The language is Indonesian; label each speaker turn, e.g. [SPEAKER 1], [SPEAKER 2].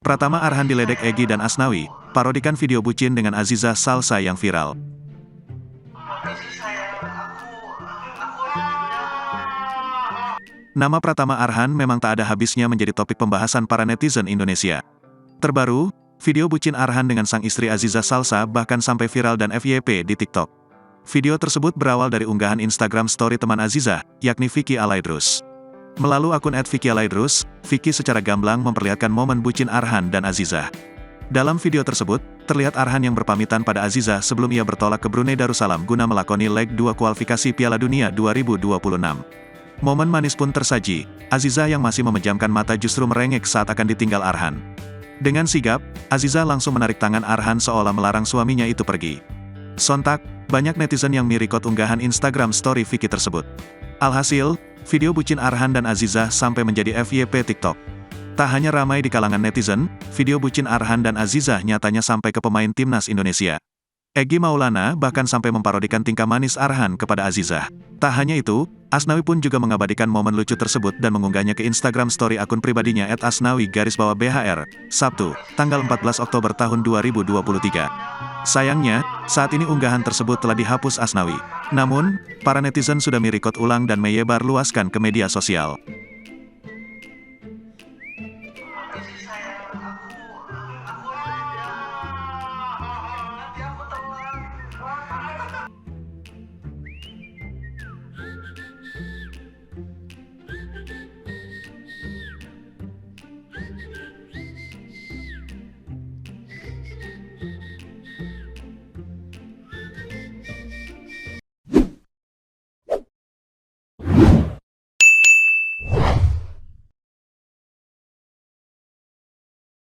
[SPEAKER 1] Pratama Arhan diledek Egy dan Asnawi, parodikan video bucin dengan Aziza Salsa yang viral. Nama Pratama Arhan memang tak ada habisnya menjadi topik pembahasan para netizen Indonesia. Terbaru, video bucin Arhan dengan sang istri Aziza Salsa bahkan sampai viral dan FYP di TikTok. Video tersebut berawal dari unggahan Instagram story teman Aziza, yakni Vicky Alaidrus. Melalui akun @VickyAlaidrus, Vicky secara gamblang memperlihatkan momen bucin Arhan dan Aziza. Dalam video tersebut, terlihat Arhan yang berpamitan pada Aziza sebelum ia bertolak ke Brunei Darussalam guna melakoni leg 2 kualifikasi Piala Dunia 2026. Momen manis pun tersaji, Aziza yang masih memejamkan mata justru merengek saat akan ditinggal Arhan. Dengan sigap, Aziza langsung menarik tangan Arhan seolah melarang suaminya itu pergi. Sontak, banyak netizen yang mirikot unggahan Instagram story Vicky tersebut. Alhasil, video bucin Arhan dan Aziza sampai menjadi FYP TikTok. Tak hanya ramai di kalangan netizen, video bucin Arhan dan Aziza nyatanya sampai ke pemain timnas Indonesia. Egy Maulana bahkan sampai memparodikan tingkah manis Arhan kepada Aziza. Tak hanya itu, Asnawi pun juga mengabadikan momen lucu tersebut dan mengunggahnya ke Instagram story akun pribadinya @asnawi_bhr, Sabtu, tanggal 14 Oktober tahun 2023. Sayangnya, saat ini unggahan tersebut telah dihapus Asnawi. Namun, para netizen sudah mirikot ulang dan menyebar luaskan ke media sosial.